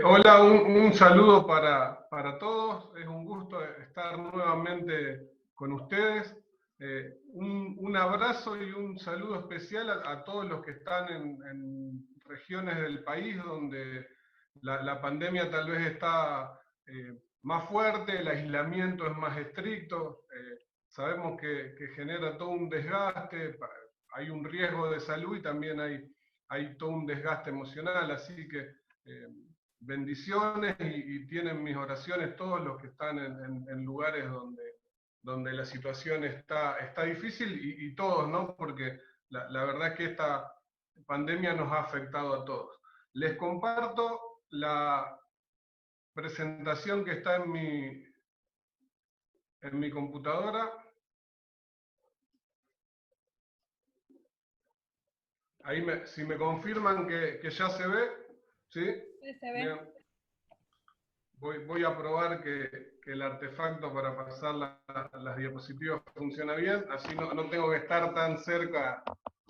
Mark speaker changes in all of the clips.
Speaker 1: Hola, un saludo para todos. Es un gusto estar nuevamente con ustedes. Un abrazo y un saludo especial a todos los que están en regiones del país donde la pandemia tal vez está más fuerte, el aislamiento es más estricto. Sabemos que genera todo un desgaste, hay un riesgo de salud y también hay todo un desgaste emocional, así que eh, bendiciones y tienen mis oraciones todos los que están en lugares donde la situación está difícil y todos, ¿no? Porque la verdad es que esta pandemia nos ha afectado a todos. Les comparto la presentación que está en mi computadora. Ahí si me confirman que ya se ve, ¿sí?
Speaker 2: Sí, se ve.
Speaker 1: Bien. Voy a probar que el artefacto para pasar las diapositivas funciona bien, así no tengo que estar tan cerca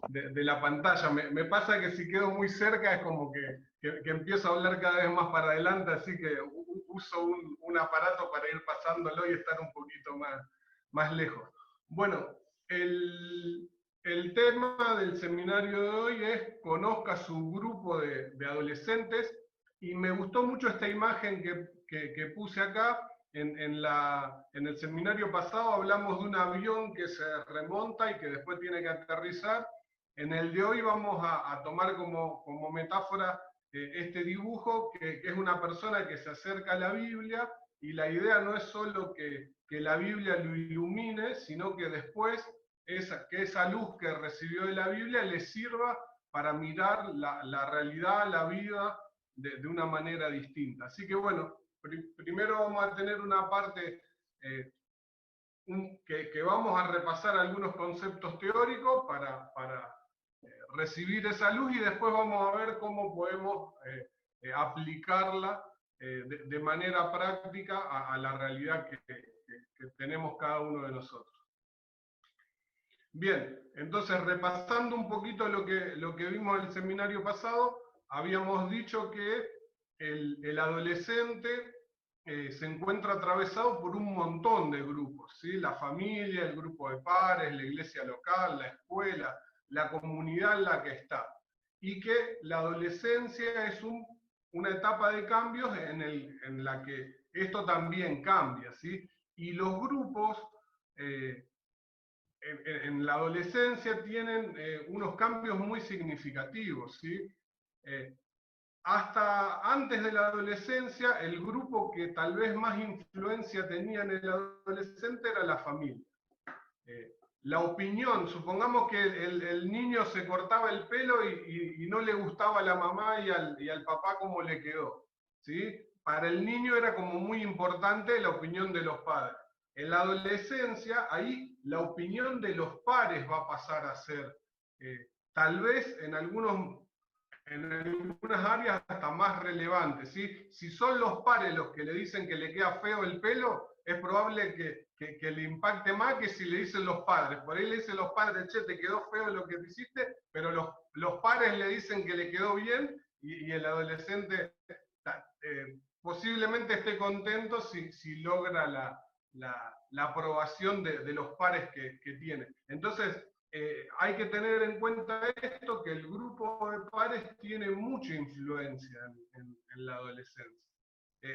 Speaker 1: de la pantalla. Me pasa que si quedo muy cerca es como que empiezo a hablar cada vez más para adelante, así que uso un aparato para ir pasándolo y estar un poquito más lejos. Bueno, el, el tema del seminario de hoy es conozca su grupo de adolescentes y me gustó mucho esta imagen que puse acá. En el seminario pasado hablamos de un avión que se remonta y que después tiene que aterrizar. En el de hoy vamos a tomar como metáfora este dibujo, que es una persona que se acerca a la Biblia, y la idea no es solo que la Biblia lo ilumine, sino que después que esa luz que recibió de la Biblia le sirva para mirar la realidad, la vida, de una manera distinta. Así que bueno, primero vamos a tener una parte eh, que vamos a repasar algunos conceptos teóricos para recibir esa luz y después vamos a ver cómo podemos aplicarla de manera práctica a la realidad que tenemos cada uno de nosotros. Bien, entonces repasando un poquito lo que vimos en el seminario pasado, habíamos dicho que el adolescente se encuentra atravesado por un montón de grupos, ¿sí? La familia, el grupo de pares, la iglesia local, la escuela, la comunidad en la que está. Y que la adolescencia es una etapa de cambios en la que esto también cambia, ¿sí? Y los grupos en la adolescencia tienen unos cambios muy significativos, ¿sí? Eh, Hasta antes de la adolescencia, el grupo que tal vez más influencia tenía en el adolescente era la familia. Eh, la opinión, supongamos que el niño se cortaba el pelo y no le gustaba a la mamá y al papá cómo le quedó, ¿sí? Para el niño era como muy importante la opinión de los padres. En la adolescencia, ahí la opinión de los pares va a pasar a ser, tal vez en algunas áreas hasta más relevantes, ¿sí? Si son los pares los que le dicen que le queda feo el pelo, es probable que le impacte más que si le dicen los padres. Por ahí le dicen los padres, che, te quedó feo lo que te hiciste, pero los pares le dicen que le quedó bien y el adolescente posiblemente esté contento si logra la aprobación de los pares que tiene. Entonces, hay que tener en cuenta esto, que el grupo de pares tiene mucha influencia en la adolescencia.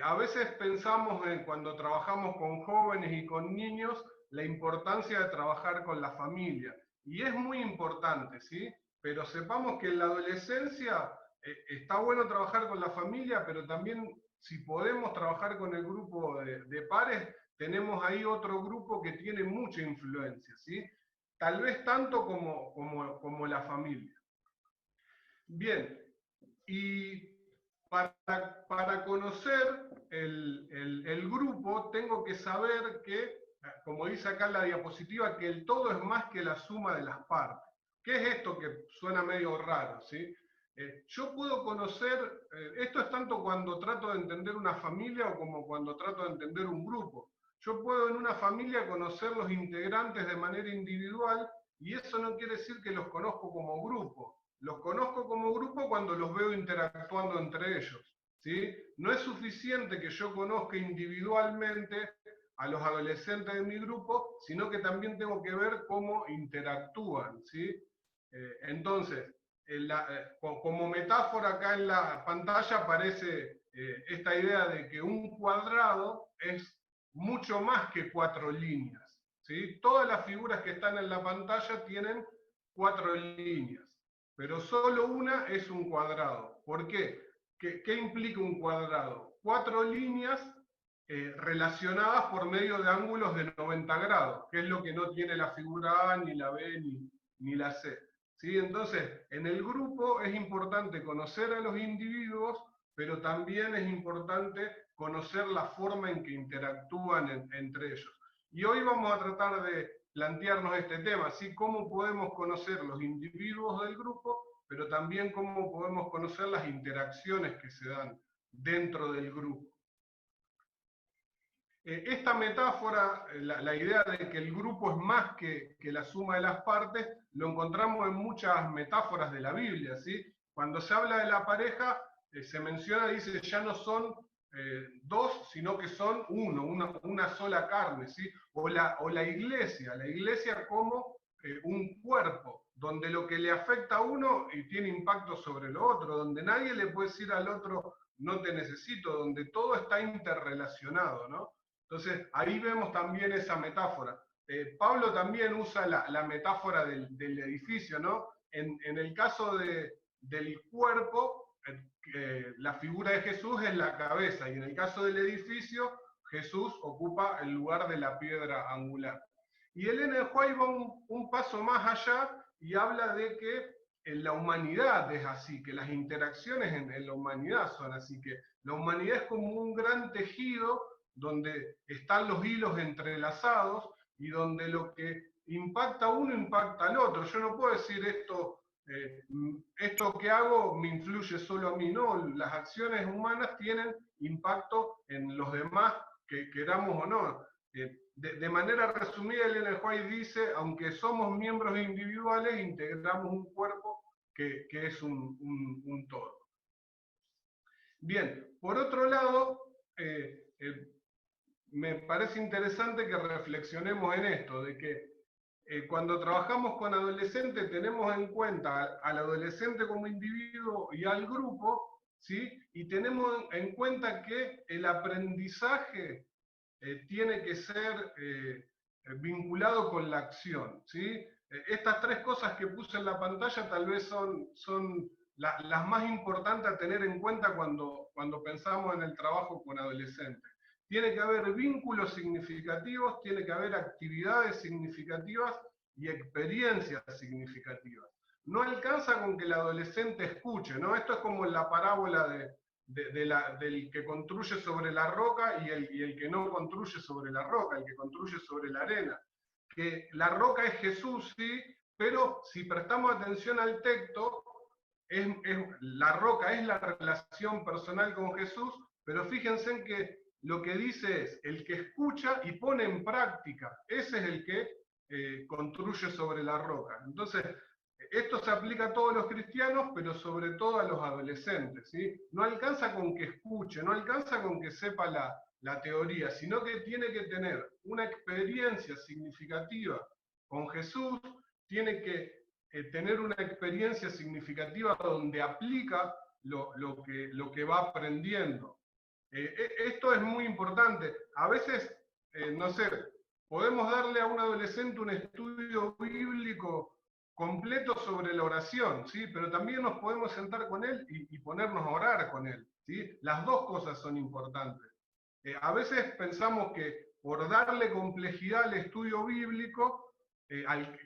Speaker 1: A veces pensamos cuando trabajamos con jóvenes y con niños la importancia de trabajar con la familia. Y es muy importante, ¿sí? Pero sepamos que en la adolescencia está bueno trabajar con la familia, pero también si podemos trabajar con el grupo de pares, tenemos ahí otro grupo que tiene mucha influencia, ¿sí? Tal vez tanto como la familia. Bien, y para conocer el grupo tengo que saber que, como dice acá en la diapositiva, que el todo es más que la suma de las partes. ¿Qué es esto que suena medio raro? ¿Sí? Yo puedo conocer, esto es tanto cuando trato de entender una familia o como cuando trato de entender un grupo. Yo puedo en una familia conocer los integrantes de manera individual y eso no quiere decir que los conozco como grupo. Los conozco como grupo cuando los veo interactuando entre ellos. ¿sí? No es suficiente que yo conozca individualmente a los adolescentes de mi grupo, sino que también tengo que ver cómo interactúan, ¿sí? Entonces, como metáfora acá en la pantalla aparece esta idea de que un cuadrado es mucho más que 4 líneas, ¿sí? Todas las figuras que están en la pantalla tienen 4 líneas, pero solo una es un cuadrado. ¿Por qué? ¿Qué implica un cuadrado? 4 líneas relacionadas por medio de ángulos de 90 grados, que es lo que no tiene la figura A, ni la B, ni la C. ¿Sí? Entonces, en el grupo es importante conocer a los individuos, pero también es importante conocer la forma en que interactúan entre ellos. Y hoy vamos a tratar de plantearnos este tema, ¿sí? Cómo podemos conocer los individuos del grupo, pero también cómo podemos conocer las interacciones que se dan dentro del grupo. Esta metáfora, la idea de que el grupo es más que la suma de las partes, lo encontramos en muchas metáforas de la Biblia, ¿sí? Cuando se habla de la pareja, se menciona, dice, ya no son dos, sino que son uno, una sola carne, ¿sí? O la iglesia como un cuerpo, donde lo que le afecta a uno tiene impacto sobre lo otro, donde nadie le puede decir al otro, no te necesito, donde todo está interrelacionado, ¿no? Entonces, ahí vemos también esa metáfora. Pablo también usa la metáfora del edificio, ¿no? En el caso del cuerpo, la figura de Jesús es la cabeza, y en el caso del edificio, Jesús ocupa el lugar de la piedra angular. Y Ellen White va un paso más allá y habla de que en la humanidad es así, que las interacciones en la humanidad son así, que la humanidad es como un gran tejido donde están los hilos entrelazados y donde lo que impacta a uno impacta al otro. Yo no puedo decir esto que hago me influye solo a mí, no, las acciones humanas tienen impacto en los demás, que queramos o no. De manera resumida, Ellen White dice, aunque somos miembros individuales, integramos un cuerpo que es un todo. Bien, por otro lado, me parece interesante que reflexionemos en esto, de que cuando trabajamos con adolescentes tenemos en cuenta al adolescente como individuo y al grupo, ¿sí? Y tenemos en cuenta que el aprendizaje tiene que ser vinculado con la acción, ¿sí? Estas tres cosas que puse en la pantalla tal vez son las más importantes a tener en cuenta cuando pensamos en el trabajo con adolescentes. Tiene que haber vínculos significativos, tiene que haber actividades significativas y experiencias significativas. No alcanza con que el adolescente escuche, ¿no? Esto es como en la parábola del que construye sobre la roca y el que no construye sobre la roca, el que construye sobre la arena. Que la roca es Jesús, sí, pero si prestamos atención al texto, la roca es la relación personal con Jesús, pero fíjense en que lo que dice es, el que escucha y pone en práctica, ese es el que construye sobre la roca. Entonces, esto se aplica a todos los cristianos, pero sobre todo a los adolescentes, ¿sí? No alcanza con que escuche, no alcanza con que sepa la teoría, sino que tiene que tener una experiencia significativa con Jesús, tiene que tener una experiencia significativa donde aplica lo que va aprendiendo. Esto es muy importante. A veces, no sé, podemos darle a un adolescente un estudio bíblico completo sobre la oración, ¿sí? Pero también nos podemos sentar con él y ponernos a orar con él, ¿sí? Las dos cosas son importantes. A veces pensamos que por darle complejidad al estudio bíblico,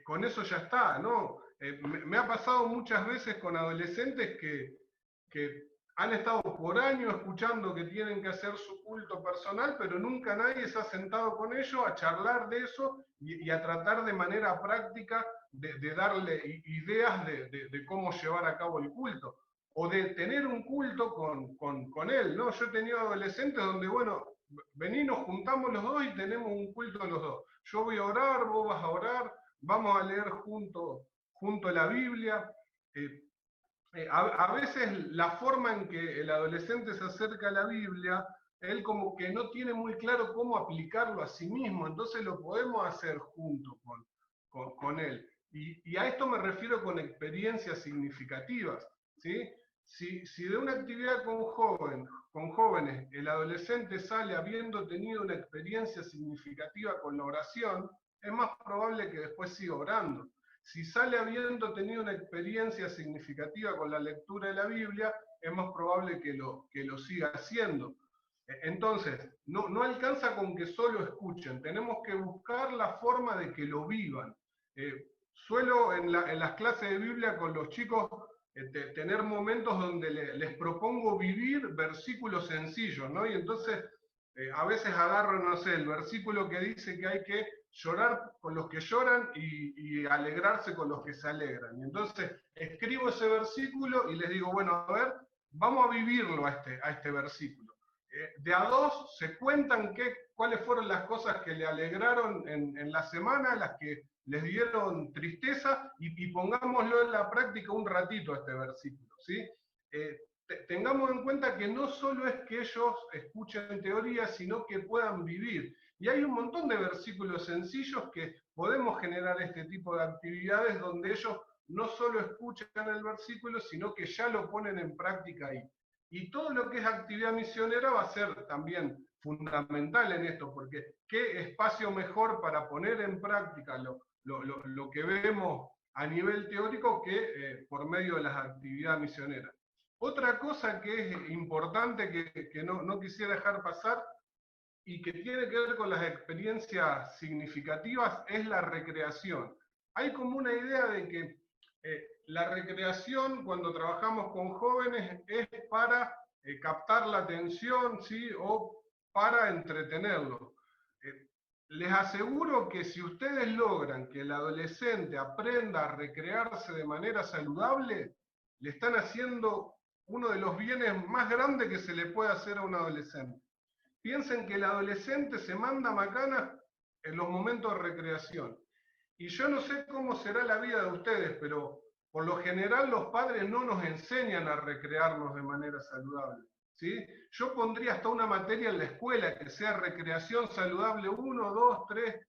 Speaker 1: con eso ya está, ¿no? Me ha pasado muchas veces con adolescentes que han estado por años escuchando que tienen que hacer su culto personal, pero nunca nadie se ha sentado con ellos a charlar de eso y a tratar de manera práctica de darle ideas de cómo llevar a cabo el culto, o de tener un culto con él, ¿no? Yo he tenido adolescentes donde, bueno, vení, nos juntamos los dos y tenemos un culto los dos. Yo voy a orar, vos vas a orar, vamos a leer junto la Biblia. A veces la forma en que el adolescente se acerca a la Biblia, él como que no tiene muy claro cómo aplicarlo a sí mismo, entonces lo podemos hacer junto con él. Y a esto me refiero con experiencias significativas, ¿sí? Si de una actividad con jóvenes el adolescente sale habiendo tenido una experiencia significativa con la oración, es más probable que después siga orando. Si sale habiendo tenido una experiencia significativa con la lectura de la Biblia, es más probable que lo siga haciendo. Entonces, no alcanza con que solo escuchen, tenemos que buscar la forma de que lo vivan. Suelo en las clases de Biblia con los chicos tener momentos donde les propongo vivir versículos sencillos, ¿no? Y entonces a veces agarro, no sé, el versículo que dice que hay que llorar con los que lloran y alegrarse con los que se alegran. Y entonces escribo ese versículo y les digo, bueno, a ver, vamos a vivirlo a este versículo. De a dos se cuentan cuáles fueron las cosas que le alegraron en la semana, las que les dieron tristeza, y pongámoslo en la práctica un ratito a este versículo, ¿sí? Tengamos en cuenta que no solo es que ellos escuchen teoría, sino que puedan vivir. Y hay un montón de versículos sencillos que podemos generar este tipo de actividades donde ellos no solo escuchan el versículo, sino que ya lo ponen en práctica ahí. Y todo lo que es actividad misionera va a ser también fundamental en esto, porque qué espacio mejor para poner en práctica lo que vemos a nivel teórico que por medio de las actividades misioneras. Otra cosa que es importante que no quisiera dejar pasar y que tiene que ver con las experiencias significativas es la recreación. Hay como una idea de que la recreación cuando trabajamos con jóvenes es para captar la atención, ¿sí? O para entretenerlos. Les aseguro que si ustedes logran que el adolescente aprenda a recrearse de manera saludable, le están haciendo uno de los bienes más grandes que se le puede hacer a un adolescente. Piensen que el adolescente se manda macanas en los momentos de recreación. Y yo no sé cómo será la vida de ustedes, pero por lo general los padres no nos enseñan a recrearnos de manera saludable. ¿Sí? Yo pondría hasta una materia en la escuela que sea recreación saludable 1, 2, 3,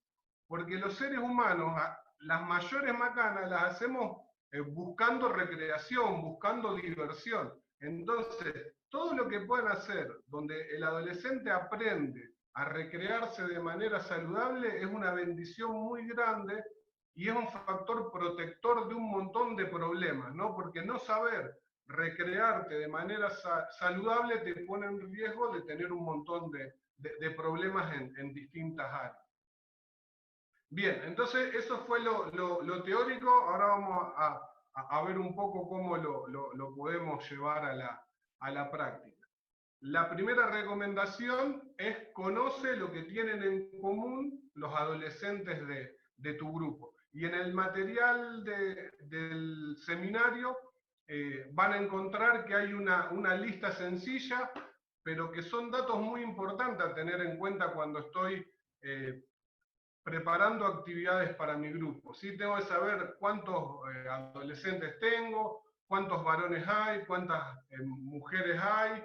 Speaker 1: porque los seres humanos, las mayores macanas las hacemos buscando recreación, buscando diversión. Entonces, todo lo que puedan hacer donde el adolescente aprende a recrearse de manera saludable es una bendición muy grande y es un factor protector de un montón de problemas, ¿no? Porque no saber recrearte de manera saludable te pone en riesgo de tener un montón de problemas en distintas áreas. Bien, entonces eso fue lo teórico, ahora vamos a ver un poco cómo lo podemos llevar a la práctica. La primera recomendación es conoce lo que tienen en común los adolescentes de tu grupo. Y en el material del seminario van a encontrar que hay una lista sencilla, pero que son datos muy importantes a tener en cuenta cuando estoy preparando actividades para mi grupo. ¿Sí? Tengo que saber cuántos adolescentes tengo, cuántos varones hay, cuántas mujeres hay,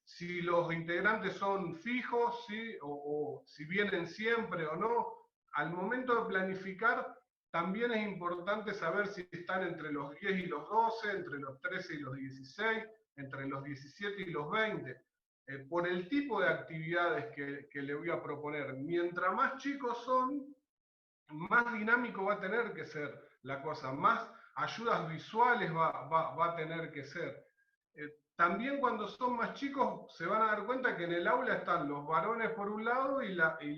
Speaker 1: si los integrantes son fijos, ¿sí? o si vienen siempre o no. Al momento de planificar, también es importante saber si están entre los 10 y los 12, entre los 13 y los 16, entre los 17 y los 20. Por el tipo de actividades que le voy a proponer. Mientras más chicos son, más dinámico va a tener que ser la cosa, más ayudas visuales va a tener que ser. También cuando son más chicos se van a dar cuenta que en el aula están los varones por un lado y las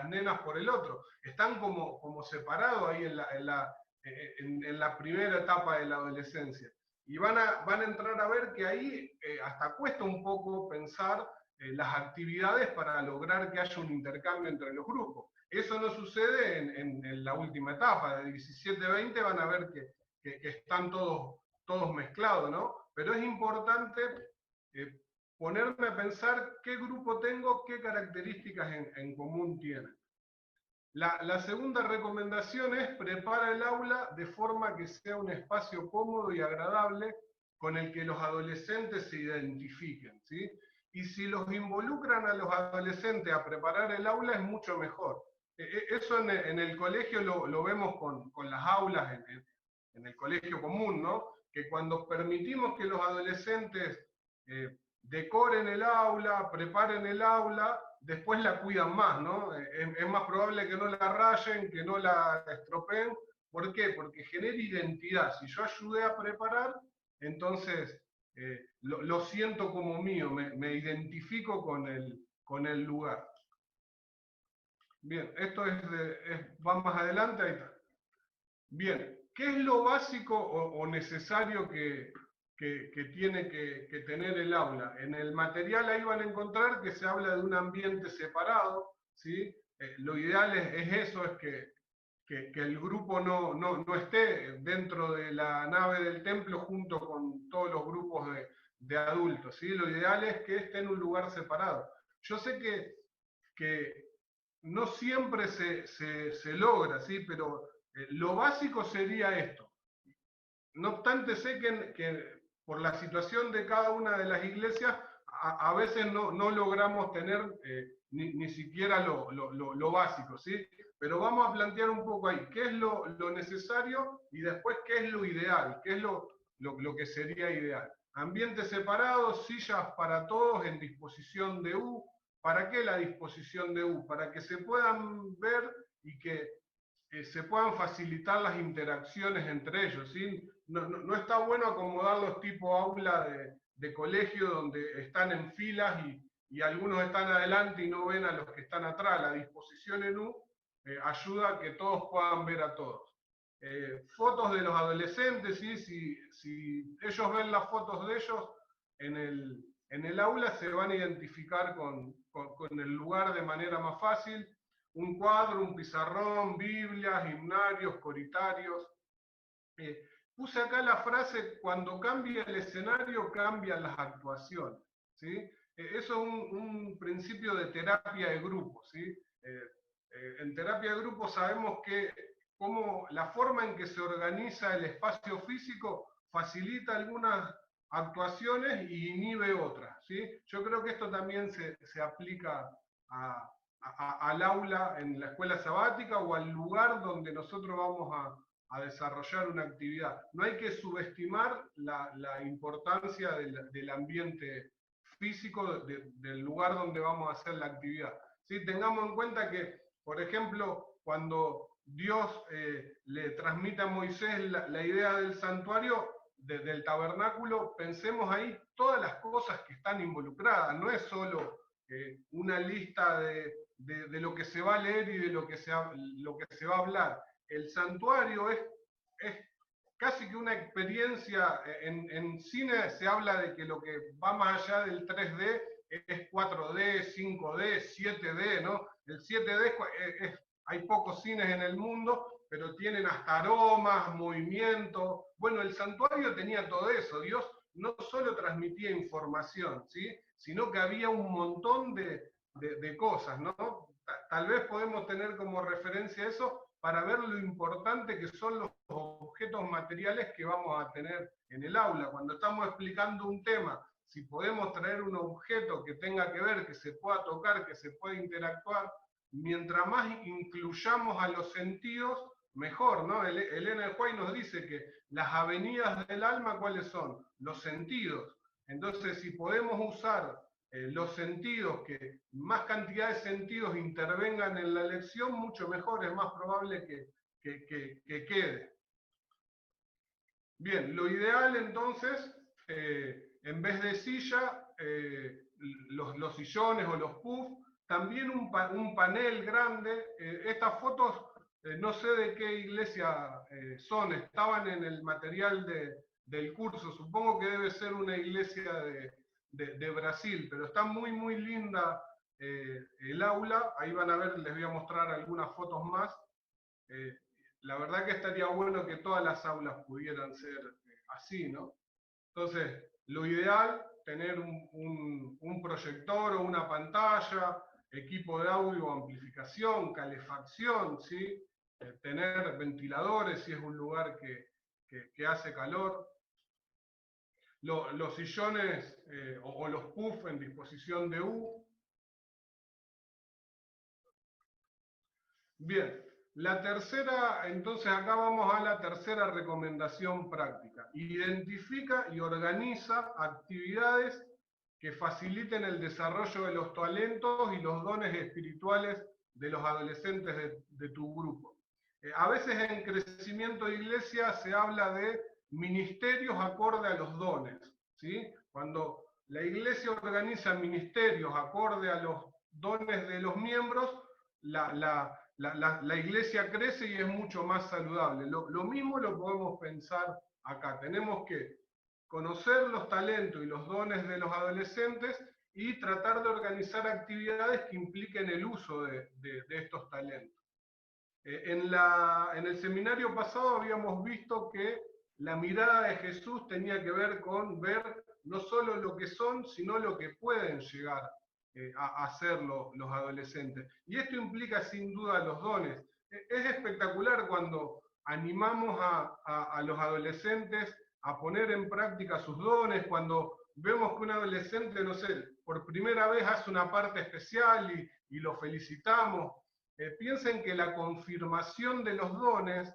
Speaker 1: nenas por el otro. Están como separados ahí en la primera etapa de la adolescencia. Y van a entrar a ver que ahí hasta cuesta un poco pensar las actividades para lograr que haya un intercambio entre los grupos. Eso no sucede en la última etapa, de 17 a 20 van a ver que están todos mezclados, ¿no? Pero es importante ponerme a pensar qué grupo tengo, qué características en común tienen. La segunda recomendación es prepara el aula de forma que sea un espacio cómodo y agradable con el que los adolescentes se identifiquen, ¿sí? Y si los involucran a los adolescentes a preparar el aula es mucho mejor. Eso en el colegio lo vemos con las aulas, en el colegio común, ¿no? Que cuando permitimos que los adolescentes decoren el aula, preparen el aula, después la cuidan más, ¿no? Es más probable que no la rayen, que no la estropeen. ¿Por qué? Porque genera identidad. Si yo ayudé a preparar, entonces lo siento como mío, me identifico con el lugar. Bien, esto va más adelante, ahí está. Bien, ¿qué es lo básico o necesario que tiene que tener el aula? En el material ahí van a encontrar que se habla de un ambiente separado, ¿sí? Lo ideal es eso, es que el grupo no esté dentro de la nave del templo junto con todos los grupos de adultos, ¿sí? Lo ideal es que esté en un lugar separado. Yo sé que no siempre se logra, ¿sí? Pero lo básico sería esto. No obstante, sé que por la situación de cada una de las iglesias, a veces no logramos tener ni siquiera lo básico, ¿sí? Pero vamos a plantear un poco ahí, qué es lo necesario y después qué es lo ideal, qué es lo que sería ideal. Ambientes separados, sillas para todos en disposición de U. ¿Para qué la disposición de U? Para que se puedan ver y que se puedan facilitar las interacciones entre ellos, ¿sí? No está bueno acomodarlos tipo aula de colegio donde están en filas y algunos están adelante y no ven a los que están atrás. La disposición en U ayuda a que todos puedan ver a todos. Fotos de los adolescentes, ¿sí? Si ellos ven las fotos de ellos en el aula, se van a identificar con el lugar de manera más fácil. Un cuadro, un pizarrón, Biblias, himnarios, coritarios. Puse acá la frase, cuando cambia el escenario, cambian las actuaciones, ¿sí? Eso es un principio de terapia de grupo, ¿sí? En terapia de grupo sabemos que como la forma en que se organiza el espacio físico facilita algunas actuaciones y inhibe otras, ¿sí? Yo creo que esto también se aplica al aula en la escuela sabática o al lugar donde nosotros vamos a desarrollar una actividad. No hay que subestimar la importancia del ambiente físico del lugar donde vamos a hacer la actividad. ¿Sí? Tengamos en cuenta que, por ejemplo, cuando Dios le transmite a Moisés la idea del santuario, del tabernáculo, pensemos ahí todas las cosas que están involucradas, no es solo una lista de lo que se va a leer y de lo que se va a hablar. El santuario es casi que una experiencia. En cine se habla de que lo que va más allá del 3D es 4D, 5D, 7D, ¿no? El 7D hay pocos cines en el mundo, pero tienen hasta aromas, movimiento. Bueno, el santuario tenía todo eso. Dios no solo transmitía información, ¿sí? Sino que había un montón de cosas, ¿no? Tal vez podemos tener como referencia eso para ver lo importante que son los objetos materiales que vamos a tener en el aula. Cuando estamos explicando un tema, si podemos traer un objeto que tenga que ver, que se pueda tocar, que se pueda interactuar, mientras más incluyamos a los sentidos, mejor, ¿no? Elena White nos dice que las avenidas del alma, ¿cuáles son? Los sentidos. Entonces, si podemos usar los sentidos, que más cantidad de sentidos intervengan en la lección, mucho mejor, es más probable que quede. Bien, lo ideal entonces, en vez de silla, los sillones o los puffs, también un panel grande. Estas fotos, no sé de qué iglesia son, estaban en el material del curso, supongo que debe ser una iglesia de Brasil, pero está muy linda el aula. Ahí van a ver, les voy a mostrar algunas fotos más. La verdad que estaría bueno que todas las aulas pudieran ser así, ¿no? Entonces, lo ideal, tener un proyector o una pantalla, equipo de audio, amplificación, calefacción, ¿sí? Tener ventiladores si es un lugar que hace calor. Los sillones o los puffs en disposición de U. Bien, la tercera, entonces acá vamos a la tercera recomendación práctica. Identifica y organiza actividades que faciliten el desarrollo de los talentos y los dones espirituales de los adolescentes de tu grupo. A veces en crecimiento de iglesia se habla de ministerios acorde a los dones, ¿sí? Cuando la iglesia organiza ministerios acorde a los dones de los miembros, la iglesia crece y es mucho más saludable. Lo mismo lo podemos pensar acá. Tenemos que conocer los talentos y los dones de los adolescentes y tratar de organizar actividades que impliquen el uso de estos talentos. En el seminario pasado habíamos visto que la mirada de Jesús tenía que ver con ver no solo lo que son, sino lo que pueden llegar a hacer los adolescentes. Y esto implica sin duda los dones. Es espectacular cuando animamos a los adolescentes a poner en práctica sus dones, cuando vemos que un adolescente, no sé, por primera vez hace una parte especial y lo felicitamos. Piensen que la confirmación de los dones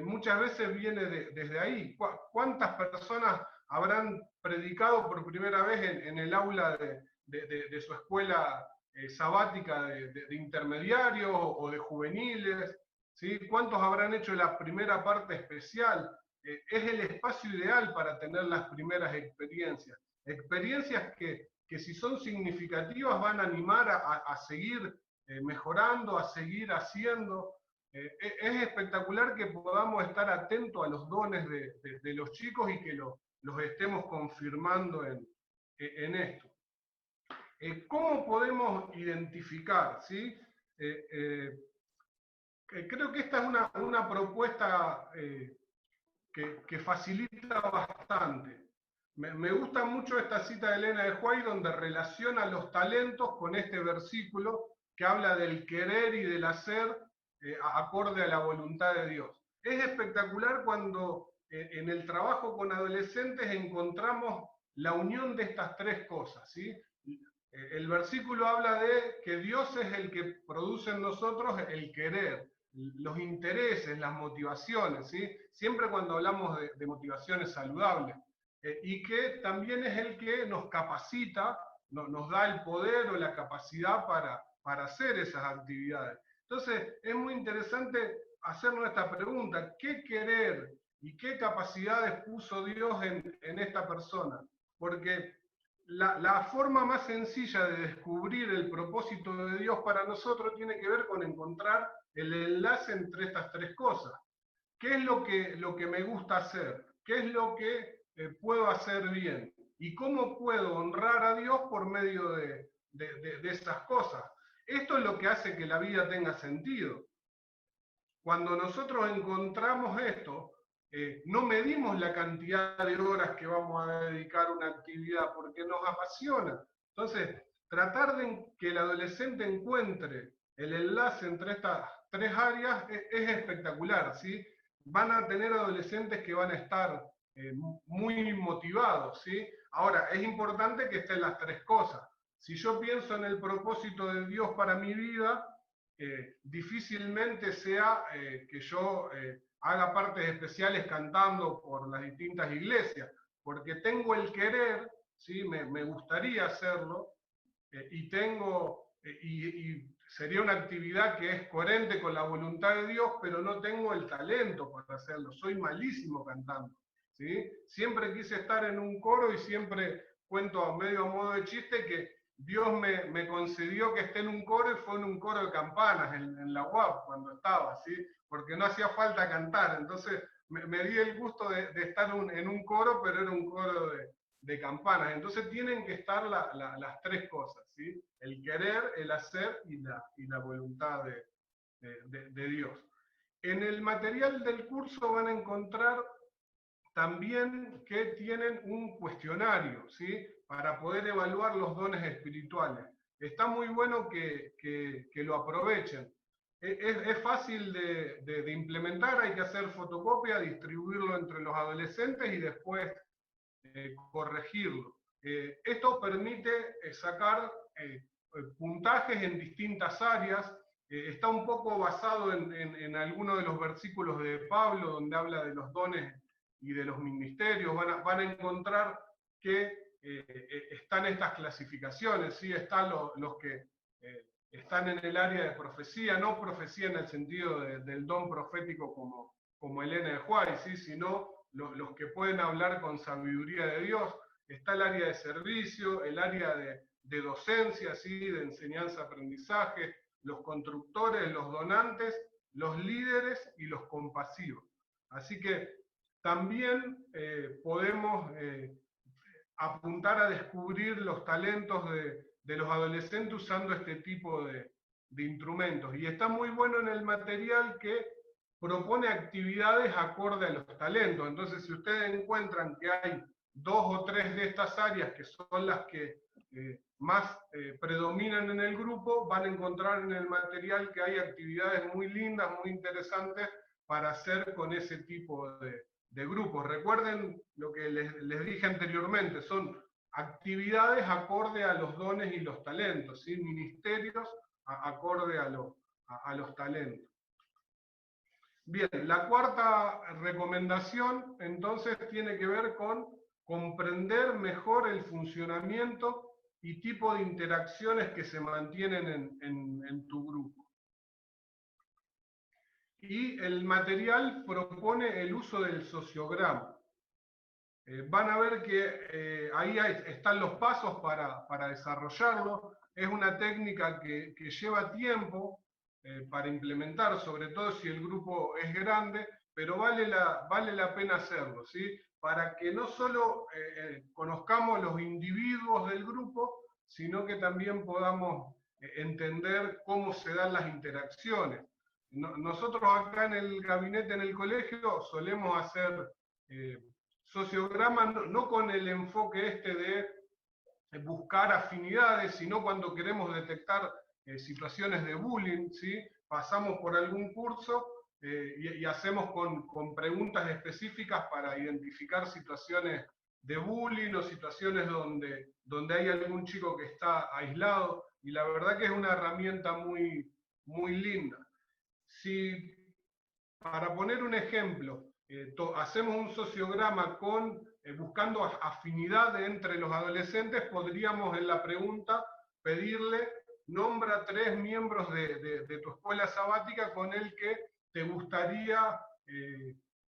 Speaker 1: muchas veces viene desde ahí. ¿Cuántas personas habrán predicado por primera vez en el aula de su escuela sabática de intermediarios o de juveniles? ¿Sí? ¿Cuántos habrán hecho la primera parte especial? Es el espacio ideal para tener las primeras experiencias. Experiencias que si son significativas van a animar a seguir mejorando, a seguir haciendo. Es espectacular que podamos estar atentos a los dones de los chicos y que los estemos confirmando en esto. ¿Cómo podemos identificar? ¿Sí? Creo que esta es una propuesta que facilita bastante. Me gusta mucho esta cita de Elena de White donde relaciona los talentos con este versículo que habla del querer y del hacer acorde a la voluntad de Dios. Es espectacular cuando en el trabajo con adolescentes encontramos la unión de estas tres cosas, ¿sí? El versículo habla de que Dios es el que produce en nosotros el querer, los intereses, las motivaciones, ¿sí? Siempre cuando hablamos de motivaciones saludables, y que también es el que nos capacita, nos da el poder o la capacidad para hacer esas actividades. Entonces, es muy interesante hacernos esta pregunta: ¿qué querer y qué capacidades puso Dios en esta persona? Porque la forma más sencilla de descubrir el propósito de Dios para nosotros tiene que ver con encontrar el enlace entre estas tres cosas. ¿Qué es lo que me gusta hacer? ¿Qué es lo que puedo hacer bien? ¿Y cómo puedo honrar a Dios por medio de esas cosas? Esto es lo que hace que la vida tenga sentido. Cuando nosotros encontramos esto, no medimos la cantidad de horas que vamos a dedicar a una actividad porque nos apasiona. Entonces, tratar de que el adolescente encuentre el enlace entre estas tres áreas es espectacular, ¿sí? Van a tener adolescentes que van a estar muy motivados, ¿sí? Ahora, es importante que estén las tres cosas. Si yo pienso en el propósito de Dios para mi vida, difícilmente sea que yo haga partes especiales cantando por las distintas iglesias, porque tengo el querer, ¿sí? me gustaría hacerlo, y sería una actividad que es coherente con la voluntad de Dios, pero no tengo el talento para hacerlo, soy malísimo cantando, ¿sí? Siempre quise estar en un coro y siempre cuento medio a modo de chiste que Dios me concedió que esté en un coro y fue en un coro de campanas en la UAP cuando estaba, ¿sí? Porque no hacía falta cantar, entonces me di el gusto de estar en un coro, pero era un coro de campanas. Entonces tienen que estar las tres cosas, ¿sí? El querer, el hacer y la voluntad de Dios. En el material del curso van a encontrar también que tienen un cuestionario, ¿sí? Para poder evaluar los dones espirituales. está muy bueno que lo aprovechen. Es fácil de implementar, hay que hacer fotocopia, distribuirlo entre los adolescentes y después corregirlo. Esto permite sacar puntajes en distintas áreas. Está un poco basado en algunos de los versículos de Pablo, donde habla de los dones y de los ministerios. Van a encontrar que están estas clasificaciones, ¿sí? Están los que están en el área de profecía, no profecía en el sentido del don profético como Elena de Juárez, ¿sí? Sino los que pueden hablar con sabiduría de Dios. Está el área de servicio, el área de docencia, ¿sí? De enseñanza-aprendizaje, los constructores, los donantes, los líderes y los compasivos. Así que también podemos apuntar a descubrir los talentos de los adolescentes usando este tipo de instrumentos. Y está muy bueno en el material que propone actividades acorde a los talentos. Entonces, si ustedes encuentran que hay 2 o 3 de estas áreas que son las que más predominan en el grupo, van a encontrar en el material que hay actividades muy lindas, muy interesantes para hacer con ese tipo de grupos. Recuerden lo que les dije anteriormente, son actividades acorde a los dones y los talentos, ¿sí? Ministerios acorde a los talentos. Bien, la cuarta recomendación entonces tiene que ver con comprender mejor el funcionamiento y tipo de interacciones que se mantienen en tu grupo. Y el material propone el uso del sociograma. Van a ver que ahí están los pasos para desarrollarlo. Es una técnica que lleva tiempo para implementar, sobre todo si el grupo es grande, pero vale la pena hacerlo, ¿sí? Para que no solo conozcamos los individuos del grupo, sino que también podamos entender cómo se dan las interacciones. Nosotros acá en el gabinete, en el colegio, solemos hacer sociograma no con el enfoque este de buscar afinidades, sino cuando queremos detectar situaciones de bullying, ¿sí? Pasamos por algún curso y hacemos con preguntas específicas para identificar situaciones de bullying o situaciones donde hay algún chico que está aislado, y la verdad que es una herramienta muy, muy linda. Si, para poner un ejemplo, hacemos un sociograma buscando afinidad entre los adolescentes, podríamos en la pregunta pedirle: nombra 3 miembros de tu escuela sabática con el que te gustaría,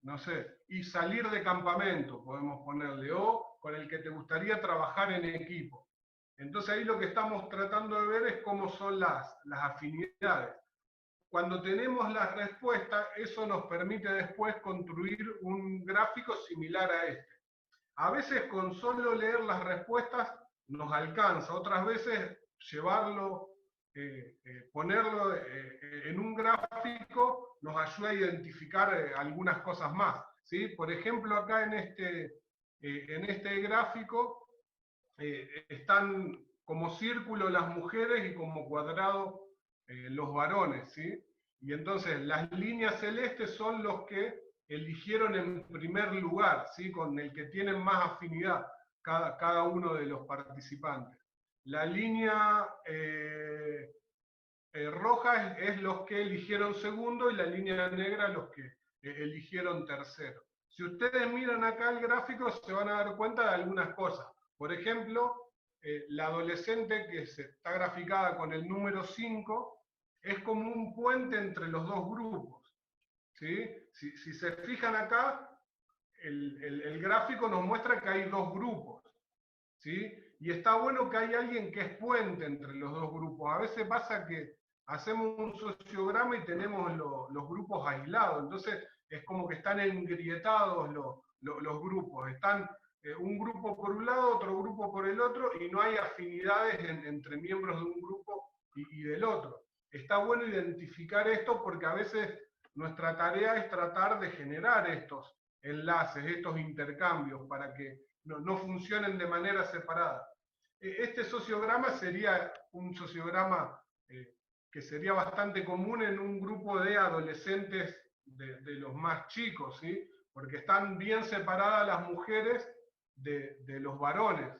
Speaker 1: no sé, y salir de campamento, podemos ponerle, o con el que te gustaría trabajar en equipo. Entonces ahí lo que estamos tratando de ver es cómo son las afinidades. Cuando tenemos las respuestas, eso nos permite después construir un gráfico similar a este. A veces con solo leer las respuestas nos alcanza, otras veces llevarlo, ponerlo en un gráfico nos ayuda a identificar algunas cosas más, ¿sí? Por ejemplo, acá en este gráfico están como círculo las mujeres y como cuadrado los varones, ¿sí? Y entonces las líneas celestes son los que eligieron en primer lugar, ¿sí? Con el que tienen más afinidad cada uno de los participantes. La línea roja es los que eligieron segundo, y la línea negra los que eligieron tercero. Si ustedes miran acá el gráfico, se van a dar cuenta de algunas cosas. Por ejemplo, la adolescente que está graficada con el número 5 es como un puente entre los dos grupos, ¿sí? Si se fijan acá, el gráfico nos muestra que hay 2 grupos, ¿sí? Y está bueno que hay alguien que es puente entre los 2 grupos. A veces pasa que hacemos un sociograma y tenemos los grupos aislados, entonces es como que están engrietados los grupos, están un grupo por un lado, otro grupo por el otro, y no hay afinidades entre miembros de un grupo y del otro. Está bueno identificar esto, porque a veces nuestra tarea es tratar de generar estos enlaces, estos intercambios, para que no funcionen de manera separada. Este sociograma sería un sociograma que sería bastante común en un grupo de adolescentes de los más chicos, ¿sí? Porque están bien separadas las mujeres de los varones.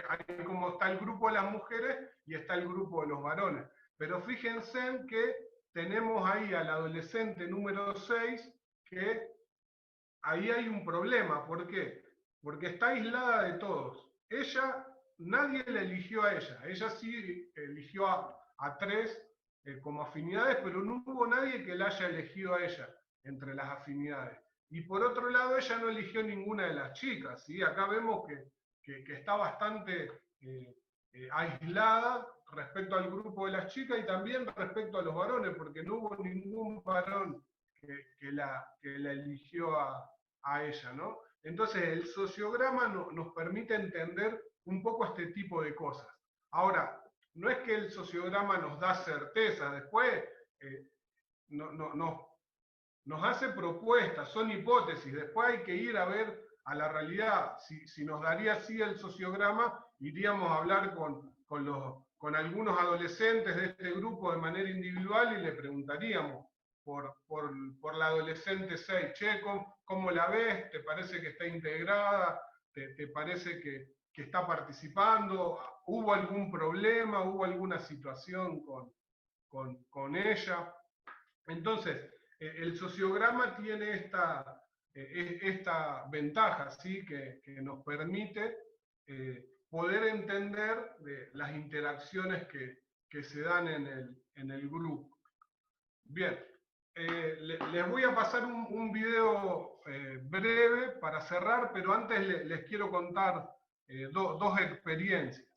Speaker 1: Hay como está el grupo de las mujeres y está el grupo de los varones. Pero fíjense que tenemos ahí al adolescente número 6 que ahí hay un problema. ¿Por qué? Porque está aislada de todos. Ella, nadie la eligió a ella. Ella sí eligió a tres como afinidades, pero no hubo nadie que la haya elegido a ella entre las afinidades. Y por otro lado, ella no eligió ninguna de las chicas. ¿sí? Acá vemos que está bastante aislada respecto al grupo de las chicas y también respecto a los varones, porque no hubo ningún varón que la eligió a ella, ¿no? Entonces, el sociograma nos permite entender un poco este tipo de cosas. Ahora, no es que el sociograma nos da certeza, después nos hace propuestas, son hipótesis, después hay que ir a ver a la realidad. Si nos daría así el sociograma, iríamos a hablar con algunos adolescentes de este grupo de manera individual y le preguntaríamos por la adolescente 6, che, ¿cómo la ves? ¿Te parece que está integrada? ¿Te parece que está participando? ¿Hubo algún problema? ¿Hubo alguna situación con ella? Entonces, el sociograma tiene esta ventaja, ¿sí? que nos permite poder entender las interacciones que se dan en el grupo. Bien, les voy a pasar un video breve para cerrar, pero antes les quiero contar dos experiencias.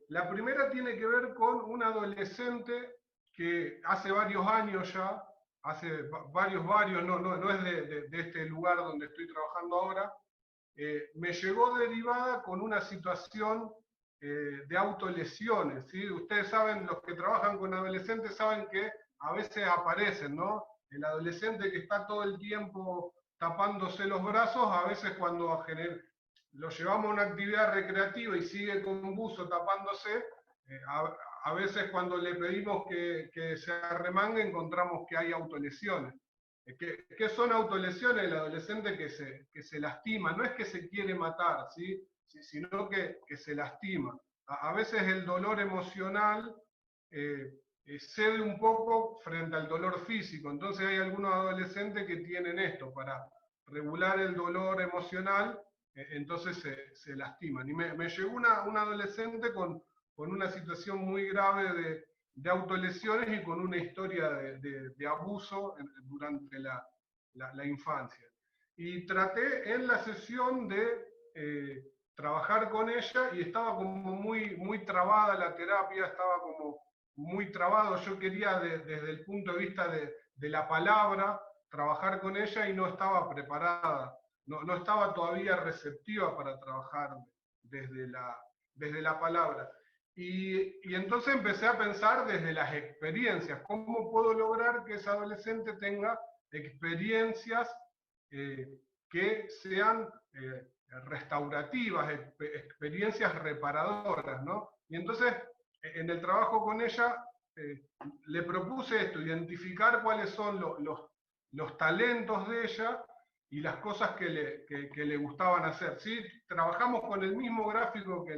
Speaker 1: La primera tiene que ver con un adolescente que hace varios años ya, hace varios, no es de este lugar donde estoy trabajando ahora, me llegó derivada con una situación de autolesiones. ¿sí? Ustedes saben, los que trabajan con adolescentes saben que a veces aparecen, ¿no? El adolescente que está todo el tiempo tapándose los brazos, a veces cuando lo llevamos a una actividad recreativa y sigue con buzo tapándose, a veces cuando le pedimos que se arremangue encontramos que hay autolesiones. ¿Qué son autolesiones? El adolescente que se lastima, no es que se quiere matar, ¿sí? Sino que se lastima. A veces el dolor emocional cede un poco frente al dolor físico, entonces hay algunos adolescentes que tienen esto, para regular el dolor emocional, entonces se lastiman. Y me llegó una adolescente con una situación muy grave de autolesiones y con una historia de abuso durante la infancia. Y traté en la sesión de trabajar con ella y estaba como muy trabada la terapia, estaba como muy trabado. Yo quería desde el punto de vista de la palabra trabajar con ella y no estaba preparada, no estaba todavía receptiva para trabajar desde la palabra. Y entonces empecé a pensar desde las experiencias, ¿cómo puedo lograr que esa adolescente tenga experiencias que sean restaurativas, experiencias reparadoras, ¿no? Y entonces, en el trabajo con ella, le propuse esto, identificar cuáles son los talentos de ella y las cosas que le gustaban hacer. ¿sí? Trabajamos con el mismo gráfico que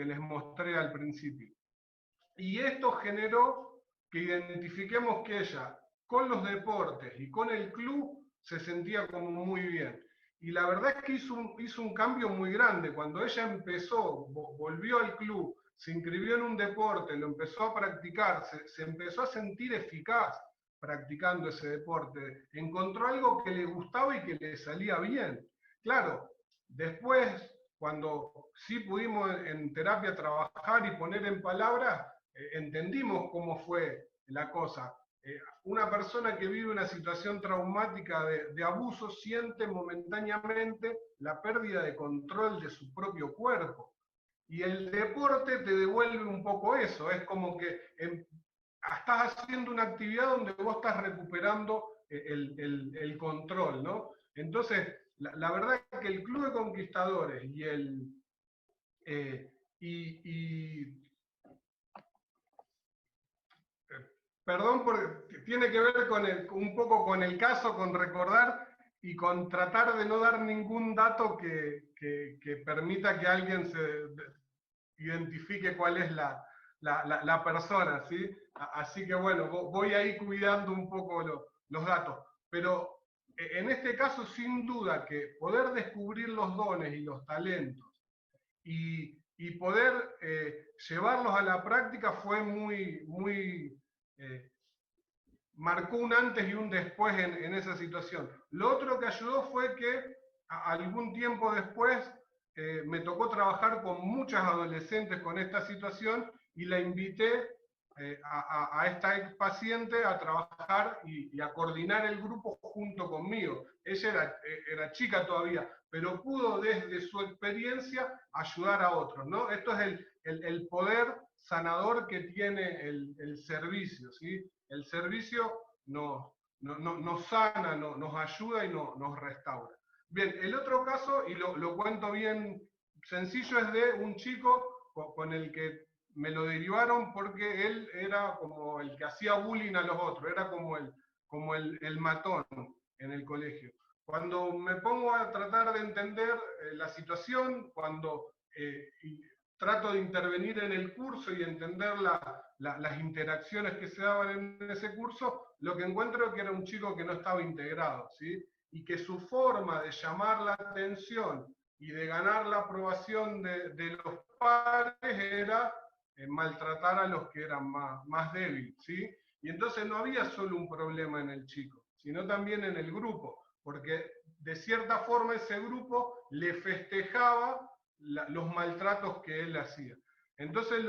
Speaker 1: les mostré al principio. Y esto generó que identifiquemos que ella, con los deportes y con el club, se sentía como muy bien. Y la verdad es que hizo un cambio muy grande. Cuando ella empezó, volvió al club, se inscribió en un deporte, lo empezó a practicar, se empezó a sentir eficaz practicando ese deporte. Encontró algo que le gustaba y que le salía bien. Claro, después, cuando sí pudimos en terapia trabajar y poner en palabras, entendimos cómo fue la cosa. Una persona que vive una situación traumática de abuso siente momentáneamente la pérdida de control de su propio cuerpo. Y el deporte te devuelve un poco eso, es como que estás haciendo una actividad donde vos estás recuperando el control, ¿no? Entonces, la verdad es que el Club de Conquistadores Y perdón, porque tiene que ver con un poco con el caso, con recordar y con tratar de no dar ningún dato que permita que alguien se identifique cuál es la persona, ¿sí? Así que bueno, voy ahí cuidando un poco los datos. Pero en este caso, sin duda, que poder descubrir los dones y los talentos y poder llevarlos a la práctica fue muy eh, marcó un antes y un después en esa situación. Lo otro que ayudó fue que algún tiempo después me tocó trabajar con muchas adolescentes con esta situación y la invité a esta ex paciente a trabajar y a coordinar el grupo junto conmigo. Ella era chica todavía, pero pudo desde su experiencia ayudar a otros, ¿no? Esto es el poder sanador que tiene el servicio, ¿sí? El servicio nos sana, nos ayuda y nos restaura. Bien, el otro caso, y lo cuento bien sencillo, es de un chico con el que me lo derivaron porque él era como el que hacía bullying a los otros, era como el matón en el colegio. Cuando me pongo a tratar de entender la situación, cuando trato de intervenir en el curso y entender las interacciones que se daban en ese curso, lo que encuentro es que era un chico que no estaba integrado, ¿sí? Y que su forma de llamar la atención y de ganar la aprobación de los padres era maltratar a los que eran más débiles, ¿sí? Y entonces no había solo un problema en el chico, sino también en el grupo, porque de cierta forma ese grupo le festejaba los maltratos que él hacía. Entonces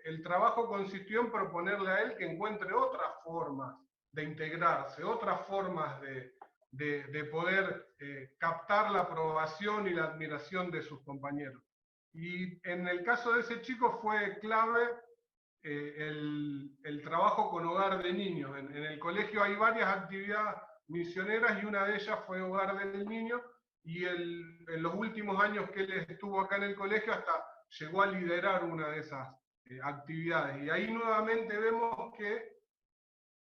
Speaker 1: el trabajo consistió en proponerle a él que encuentre otras formas de integrarse, otras formas de poder captar la aprobación y la admiración de sus compañeros. Y en el caso de ese chico fue clave el trabajo con hogar de niños. En el colegio hay varias actividades misioneras y una de ellas fue hogar del niño, y en los últimos años que él estuvo acá en el colegio hasta llegó a liderar una de esas actividades. Y ahí nuevamente vemos que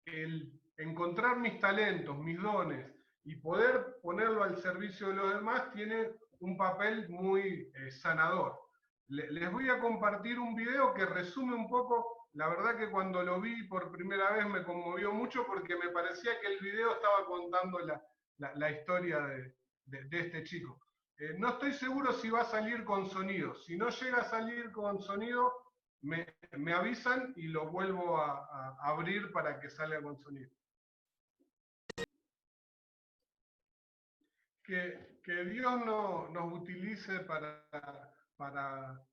Speaker 1: el encontrar mis talentos, mis dones y poder ponerlo al servicio de los demás tiene un papel muy sanador. Les voy a compartir un video que resume un poco, la verdad que cuando lo vi por primera vez me conmovió mucho porque me parecía que el video estaba contando la historia de este chico. No estoy seguro si va a salir con sonido. Si no llega a salir con sonido, me avisan y lo vuelvo a abrir para que salga con sonido. Que Dios nos utilice para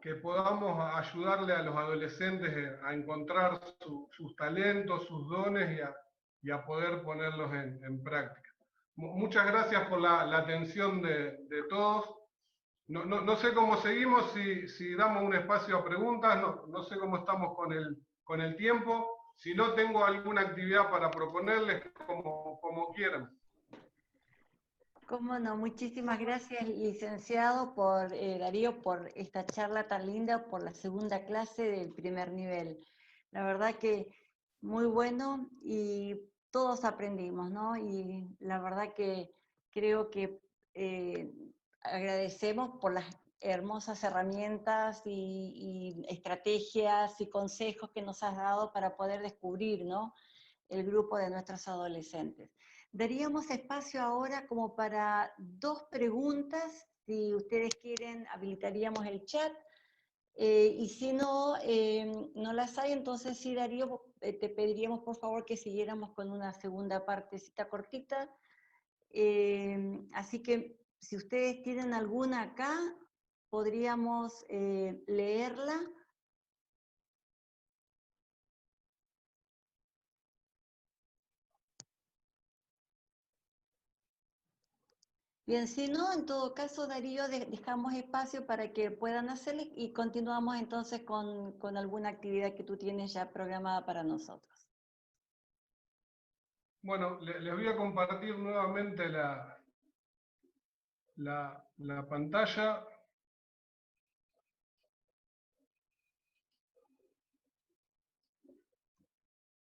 Speaker 1: que podamos ayudarle a los adolescentes a encontrar sus talentos, sus dones y a poder ponerlos en práctica. Muchas gracias por la atención de todos. No sé cómo seguimos, si damos un espacio a preguntas, no sé cómo estamos con el tiempo. Si no, tengo alguna actividad para proponerles, como quieran.
Speaker 2: Cómo no, muchísimas gracias, licenciado, Darío, por esta charla tan linda, por la segunda clase del primer nivel. La verdad que muy bueno y todos aprendimos, ¿no? Y la verdad que creo que agradecemos por las hermosas herramientas y estrategias y consejos que nos has dado para poder descubrir, ¿no?, el grupo de nuestros adolescentes. Daríamos espacio ahora como para 2 preguntas. Si ustedes quieren, habilitaríamos el chat. Y si no, no las hay, entonces sí, Darío, te pediríamos por favor que siguiéramos con una segunda partecita cortita. Así que si ustedes tienen alguna acá, podríamos leerla. Bien, si no, en todo caso, Darío, dejamos espacio para que puedan hacerle y continuamos entonces con alguna actividad que tú tienes ya programada para nosotros.
Speaker 1: Bueno, les voy a compartir nuevamente la pantalla.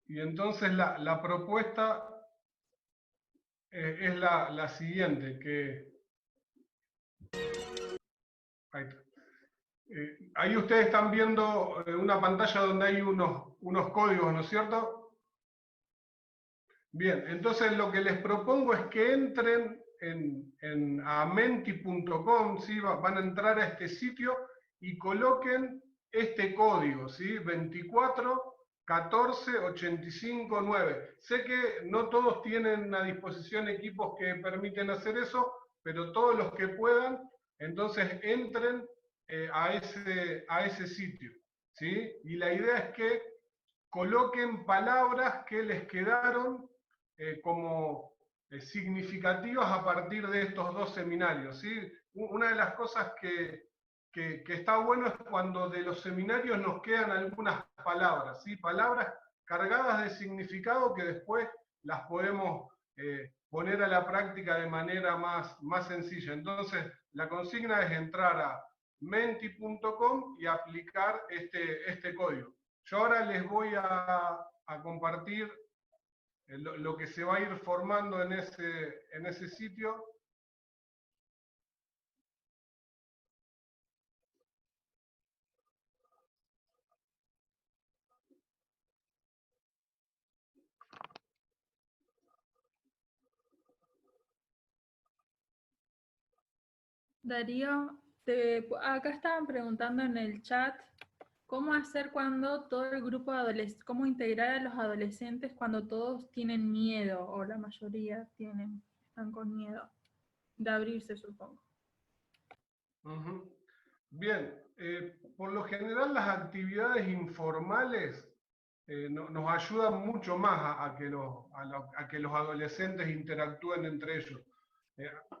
Speaker 1: Y entonces la propuesta es la siguiente, que ahí, ahí ustedes están viendo una pantalla donde hay unos códigos, ¿no es cierto? Bien, entonces lo que les propongo es que entren a menti.com, ¿sí? Van a entrar a este sitio y coloquen este código, ¿sí? 24 14 85 9. Sé que no todos tienen a disposición equipos que permiten hacer eso, pero todos los que puedan, entonces entren a ese sitio, ¿sí? Y la idea es que coloquen palabras que les quedaron como significativas a partir de estos dos seminarios, ¿sí? Una de las cosas que está bueno es cuando de los seminarios nos quedan algunas palabras, ¿sí? Palabras cargadas de significado que después las podemos poner a la práctica de manera más sencilla. Entonces, la consigna es entrar a menti.com y aplicar este código. Yo ahora les voy a compartir lo que se va a ir formando en ese sitio.
Speaker 3: Darío, acá estaban preguntando en el chat cómo hacer cuando todo el grupo de adolescentes, cómo integrar a los adolescentes cuando todos tienen miedo, o la mayoría están con miedo de abrirse, supongo.
Speaker 1: Bien, por lo general las actividades informales nos ayudan mucho más a que los adolescentes interactúen entre ellos.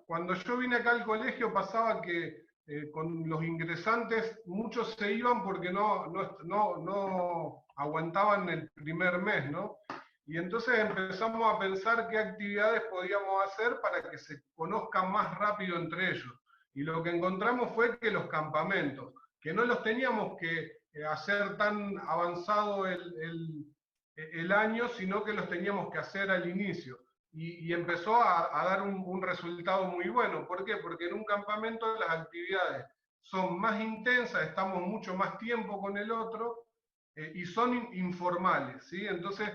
Speaker 1: Cuando yo vine acá al colegio pasaba que con los ingresantes muchos se iban porque no aguantaban el primer mes, ¿no? Y entonces empezamos a pensar qué actividades podíamos hacer para que se conozcan más rápido entre ellos. Y lo que encontramos fue que los campamentos, que no los teníamos que hacer tan avanzado el año, sino que los teníamos que hacer al inicio. Y empezó a dar un resultado muy bueno. ¿Por qué? Porque en un campamento las actividades son más intensas, estamos mucho más tiempo con el otro y son informales, ¿sí? Entonces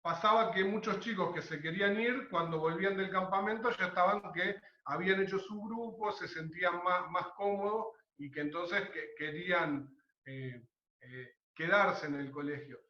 Speaker 1: pasaba que muchos chicos que se querían ir, cuando volvían del campamento ya estaban que habían hecho su grupo, se sentían más cómodos y que entonces querían quedarse en el colegio.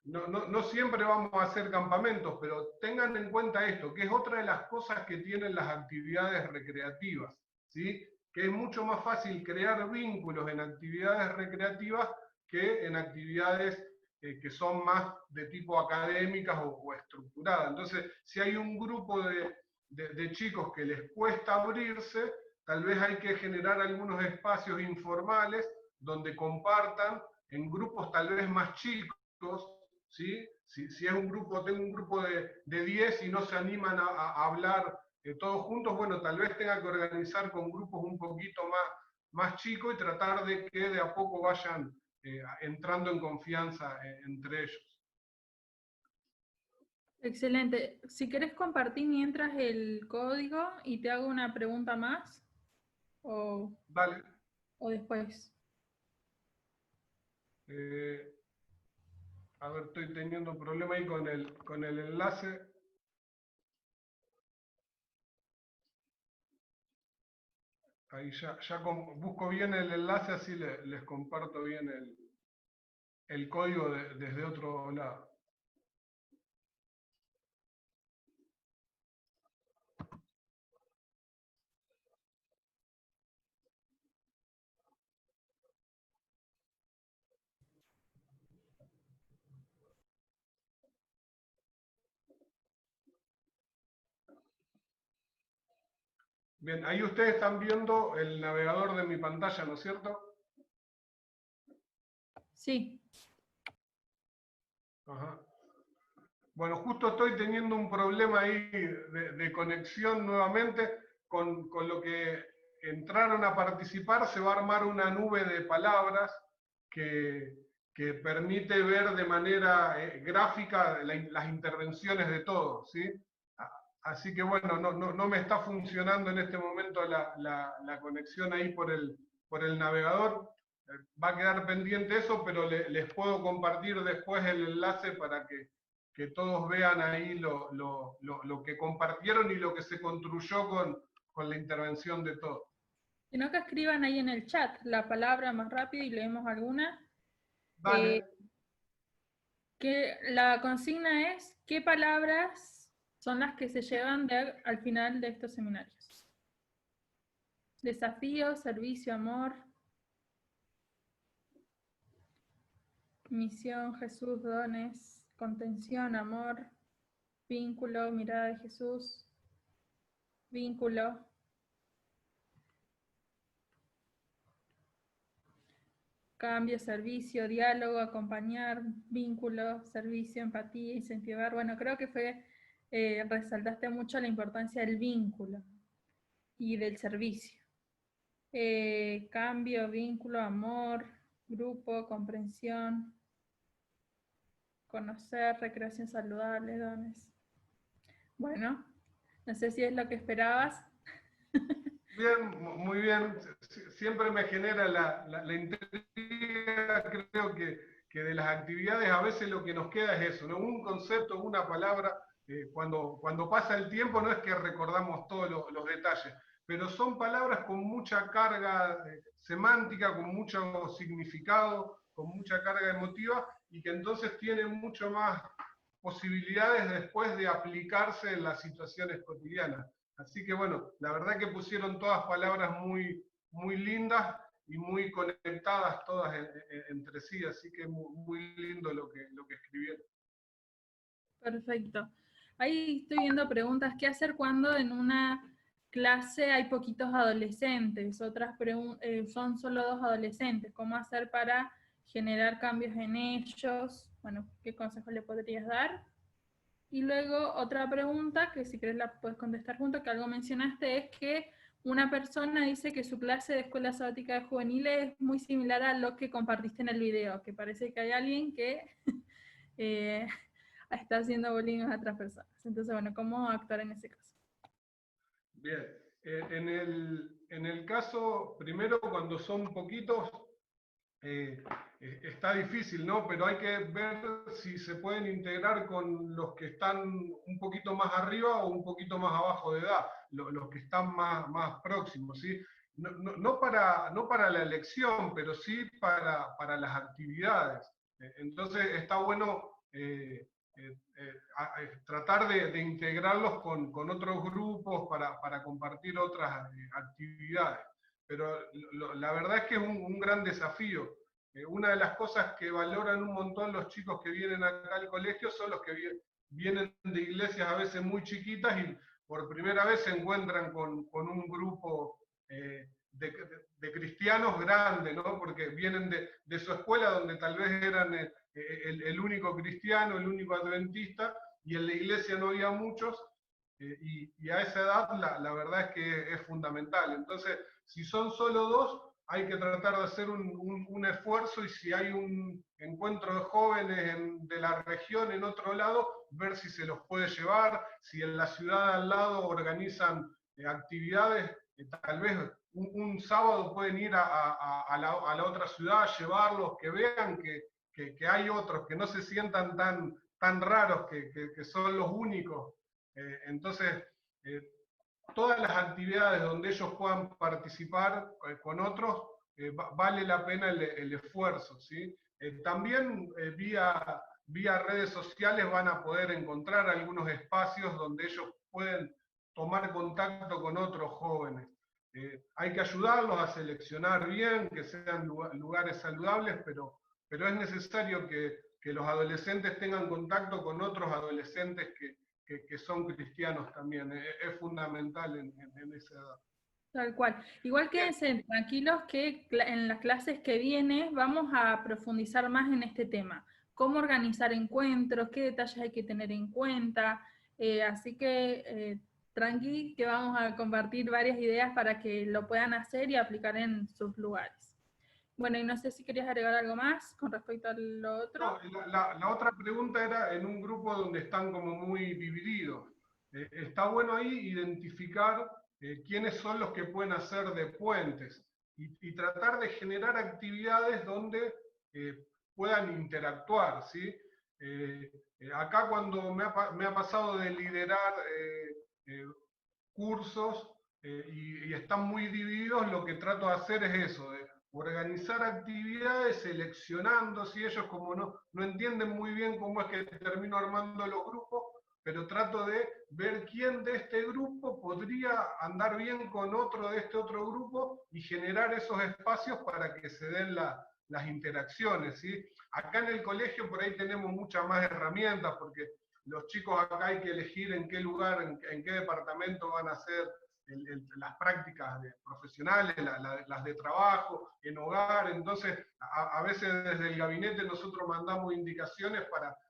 Speaker 1: No siempre vamos a hacer campamentos, pero tengan en cuenta esto, que es otra de las cosas que tienen las actividades recreativas, ¿sí? Que es mucho más fácil crear vínculos en actividades recreativas que en actividades que son más de tipo académicas o estructuradas. Entonces, si hay un grupo de chicos que les cuesta abrirse, tal vez hay que generar algunos espacios informales donde compartan en grupos tal vez más chicos, ¿sí? Si es un grupo, tengo un grupo de 10 y no se animan a hablar todos juntos, bueno, tal vez tenga que organizar con grupos un poquito más chicos y tratar de que de a poco vayan entrando en confianza entre ellos.
Speaker 3: Excelente. Si querés compartir mientras el código y te hago una pregunta más, o,
Speaker 1: Dale.
Speaker 3: o después.
Speaker 1: A ver, estoy teniendo un problema ahí con el enlace. Ahí busco bien el enlace, así les comparto bien el código desde otro lado. Bien, ahí ustedes están viendo el navegador de mi pantalla, ¿no es cierto?
Speaker 3: Sí.
Speaker 1: Ajá. Bueno, justo estoy teniendo un problema ahí de conexión nuevamente con lo que entraron a participar. Se va a armar una nube de palabras que que permite ver de manera gráfica las intervenciones de todos, ¿sí? Así que bueno, no me está funcionando en este momento la conexión ahí por el navegador. Va a quedar pendiente eso, pero les puedo compartir después el enlace para que todos vean ahí lo que compartieron y lo que se construyó con la intervención de todos.
Speaker 3: Sino que escriban ahí en el chat la palabra más rápido y leemos alguna.
Speaker 1: Vale.
Speaker 3: Que la consigna es, ¿qué palabras son las que se llevan al final de estos seminarios? Desafío, servicio, amor, misión, Jesús, dones, contención, amor, vínculo, mirada de Jesús, vínculo, cambio, servicio, diálogo, acompañar, vínculo, servicio, empatía, incentivar. Bueno, creo que resaltaste mucho la importancia del vínculo y del servicio. Cambio, vínculo, amor, grupo, comprensión, conocer, recreación saludable, dones. Bueno, no sé si es lo que esperabas.
Speaker 1: Bien, muy bien. Siempre me genera la intriga, creo que de las actividades a veces lo que nos queda es eso, ¿no? Un concepto, una palabra, cuando pasa el tiempo no es que recordamos todos los detalles, pero son palabras con mucha carga semántica, con mucho significado, con mucha carga emotiva, y que entonces tienen mucho más posibilidades después de aplicarse en las situaciones cotidianas. Así que bueno, la verdad que pusieron todas palabras muy, muy lindas y muy conectadas todas entre sí, así que muy lindo lo que escribieron.
Speaker 3: Perfecto. Ahí estoy viendo preguntas. ¿Qué hacer cuando en una clase hay poquitos adolescentes? Otras son solo 2 adolescentes. ¿Cómo hacer para generar cambios en ellos? Bueno, ¿qué consejo le podrías dar? Y luego otra pregunta, que si querés la puedes contestar junto, que algo mencionaste, es que una persona dice que su clase de escuela sabática de juveniles es muy similar a lo que compartiste en el video, que parece que hay alguien que está haciendo bullying a otras personas. Entonces, bueno, ¿cómo actuar en ese caso?
Speaker 1: Bien, en el caso, primero cuando son poquitos, está difícil, ¿no? Pero hay que ver si se pueden integrar con los que están un poquito más arriba o un poquito más abajo de edad, los que están más próximos, ¿sí? No para la elección, pero sí para las actividades. Entonces está bueno tratar de integrarlos con otros grupos para compartir otras actividades. Pero la verdad es que es un gran desafío. Una de las cosas que valoran un montón los chicos que vienen acá al colegio son los que vienen de iglesias a veces muy chiquitas y por primera vez se encuentran con un grupo de cristianos grande, ¿no? Porque vienen de su escuela donde tal vez eran el único cristiano, el único adventista, y en la iglesia no había muchos, y a esa edad la verdad es que es fundamental. Entonces, si son solo 2, hay que tratar de hacer un esfuerzo, y si hay un encuentro de jóvenes de la región en otro lado, ver si se los puede llevar, si en la ciudad al lado organizan actividades, tal vez un sábado pueden ir a la otra ciudad, llevarlos, que vean que hay otros, que no se sientan tan raros, que son los únicos. Entonces, todas las actividades donde ellos puedan participar con otros, vale la pena el esfuerzo, ¿sí? También vía redes sociales van a poder encontrar algunos espacios donde ellos pueden tomar contacto con otros jóvenes. Hay que ayudarlos a seleccionar bien, que sean lugares saludables, pero es necesario que los adolescentes tengan contacto con otros adolescentes que son cristianos también. Es fundamental en esa edad.
Speaker 3: Tal cual. Igual quédense tranquilos que en las clases que vienen vamos a profundizar más en este tema. Cómo organizar encuentros, qué detalles hay que tener en cuenta. Así que tranqui, que vamos a compartir varias ideas para que lo puedan hacer y aplicar en sus lugares. Bueno, y no sé si querías agregar algo más con respecto a lo otro.
Speaker 1: No, la otra pregunta era en un grupo donde están como muy divididos. Está bueno ahí identificar quiénes son los que pueden hacer de puentes y tratar de generar actividades donde puedan interactuar, ¿sí? Acá cuando me ha pasado de liderar eh, cursos y están muy divididos, lo que trato de hacer es eso, de organizar actividades seleccionando, si ellos como no entienden muy bien cómo es que termino armando los grupos, pero trato de ver quién de este grupo podría andar bien con otro de este otro grupo y generar esos espacios para que se den las interacciones, ¿sí? Acá en el colegio por ahí tenemos muchas más herramientas, porque los chicos acá hay que elegir en qué lugar, en qué departamento van a hacer las prácticas profesionales, las de trabajo, en hogar. Entonces, a veces desde el gabinete nosotros mandamos indicaciones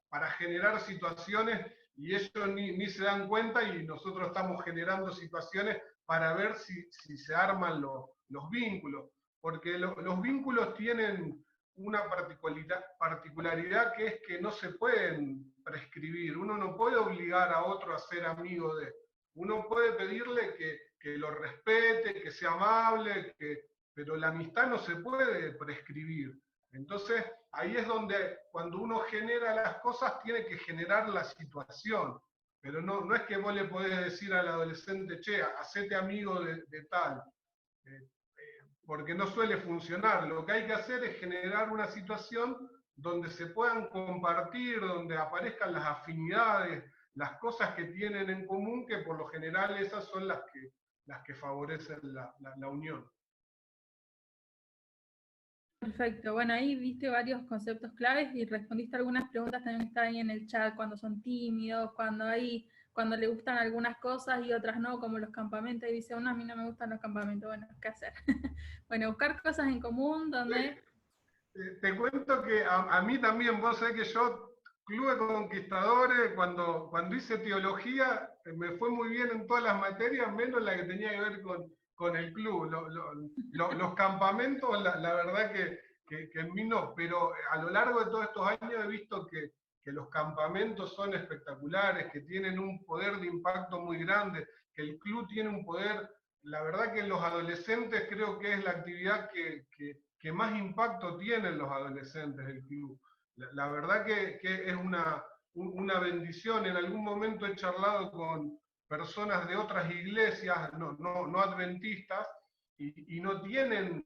Speaker 1: para generar situaciones y ellos ni se dan cuenta y nosotros estamos generando situaciones para ver si se arman los vínculos. Porque los vínculos tienen una particularidad que es que no se pueden prescribir. Uno no puede obligar a otro a ser amigo de. Uno puede pedirle que lo respete, que sea amable, pero la amistad no se puede prescribir. Entonces, ahí es donde cuando uno genera las cosas, tiene que generar la situación. Pero no es que vos le podés decir al adolescente, che, hacete amigo de tal. Porque no suele funcionar. Lo que hay que hacer es generar una situación donde se puedan compartir, donde aparezcan las afinidades, las cosas que tienen en común, que por lo general esas son las que favorecen la unión.
Speaker 3: Perfecto, bueno, ahí viste varios conceptos claves y respondiste algunas preguntas también que están ahí en el chat, cuando son tímidos, cuando le gustan algunas cosas y otras no, como los campamentos, y dice, a mí no me gustan los campamentos, bueno, ¿qué hacer? Bueno, buscar cosas en común donde...
Speaker 1: Te cuento que a mí también, vos sabés que yo, Club de Conquistadores, cuando hice teología, me fue muy bien en todas las materias, menos la que tenía que ver con el club. Los campamentos, la verdad que en mí no, pero a lo largo de todos estos años he visto que los campamentos son espectaculares, que tienen un poder de impacto muy grande, que el club tiene un poder. La verdad que en los adolescentes creo que es la actividad que más impacto tienen los adolescentes del club. La verdad que es una bendición. En algún momento he charlado con personas de otras iglesias, no adventistas, y no tienen,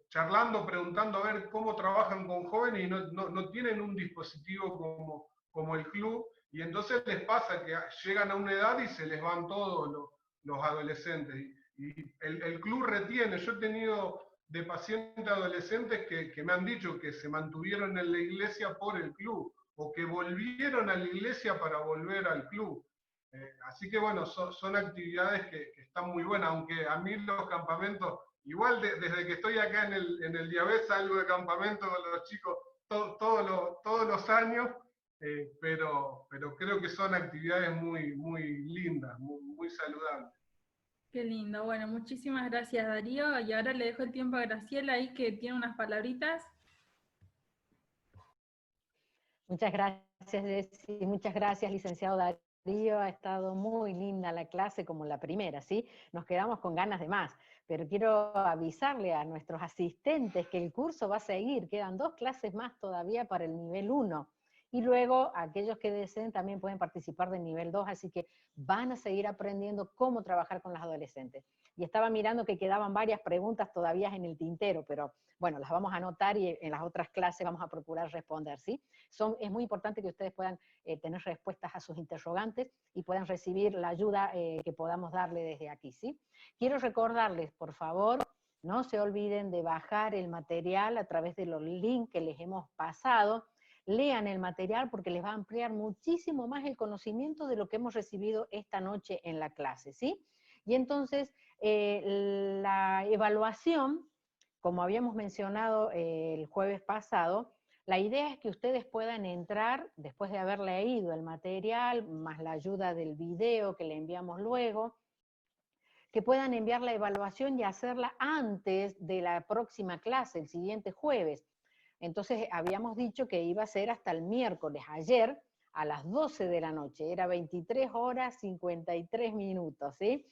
Speaker 1: charlando, preguntando a ver cómo trabajan con jóvenes, y no tienen un dispositivo como el club, y entonces les pasa que llegan a una edad y se les van todos los adolescentes. Y el club retiene. Yo he tenido de pacientes adolescentes que me han dicho que se mantuvieron en la iglesia por el club, o que volvieron a la iglesia para volver al club. Así que bueno, son actividades que están muy buenas, aunque a mí los campamentos, igual desde que estoy acá en el Diabet, salgo de campamento con los chicos todos los años, pero creo que son actividades muy lindas, muy saludables.
Speaker 3: Qué lindo, bueno, muchísimas gracias Darío, y ahora le dejo el tiempo a Graciela ahí que tiene unas palabritas.
Speaker 4: Muchas gracias, Desi, muchas gracias, licenciado Darío, ha estado muy linda la clase como la primera, ¿sí? Nos quedamos con ganas de más, pero quiero avisarle a nuestros asistentes que el curso va a seguir, quedan 2 clases más todavía para el nivel 1, y luego aquellos que deseen también pueden participar del nivel 2, así que van a seguir aprendiendo cómo trabajar con los adolescentes. Y estaba mirando que quedaban varias preguntas todavía en el tintero, pero bueno, las vamos a anotar y en las otras clases vamos a procurar responder, ¿sí? Es muy importante que ustedes puedan tener respuestas a sus interrogantes y puedan recibir la ayuda que podamos darle desde aquí, ¿sí? Quiero recordarles, por favor, no se olviden de bajar el material a través de los links que les hemos pasado. Lean el material porque les va a ampliar muchísimo más el conocimiento de lo que hemos recibido esta noche en la clase, ¿sí? Y entonces, la evaluación, como habíamos mencionado el jueves pasado, la idea es que ustedes puedan entrar, después de haber leído el material, más la ayuda del video que le enviamos luego, que puedan enviar la evaluación y hacerla antes de la próxima clase, el siguiente jueves. Entonces habíamos dicho que iba a ser hasta el miércoles, ayer a las 12 de la noche, era 23 horas 53 minutos, ¿sí?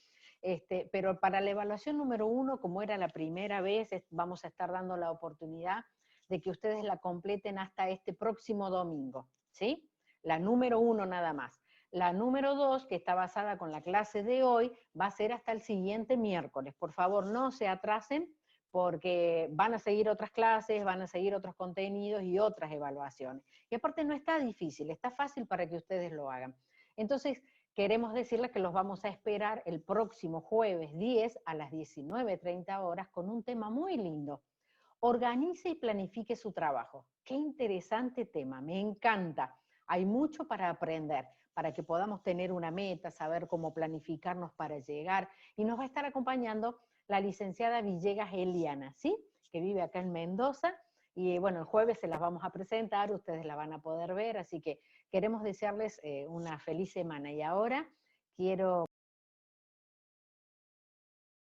Speaker 4: Pero para la evaluación número 1, como era la primera vez, vamos a estar dando la oportunidad de que ustedes la completen hasta este próximo domingo, ¿sí? La número 1 nada más. La número 2, que está basada con la clase de hoy, va a ser hasta el siguiente miércoles. Por favor, no se atrasen, porque van a seguir otras clases, van a seguir otros contenidos y otras evaluaciones. Y aparte no está difícil, está fácil para que ustedes lo hagan. Entonces, queremos decirles que los vamos a esperar el próximo jueves 10 a las 19:30 horas con un tema muy lindo. Organice y planifique su trabajo. Qué interesante tema, me encanta. Hay mucho para aprender, para que podamos tener una meta, saber cómo planificarnos para llegar. Y nos va a estar acompañando la licenciada Villegas Eliana, ¿sí? Que vive acá en Mendoza. Y bueno, el jueves se las vamos a presentar, ustedes la van a poder ver, así que queremos desearles una feliz semana. Y ahora quiero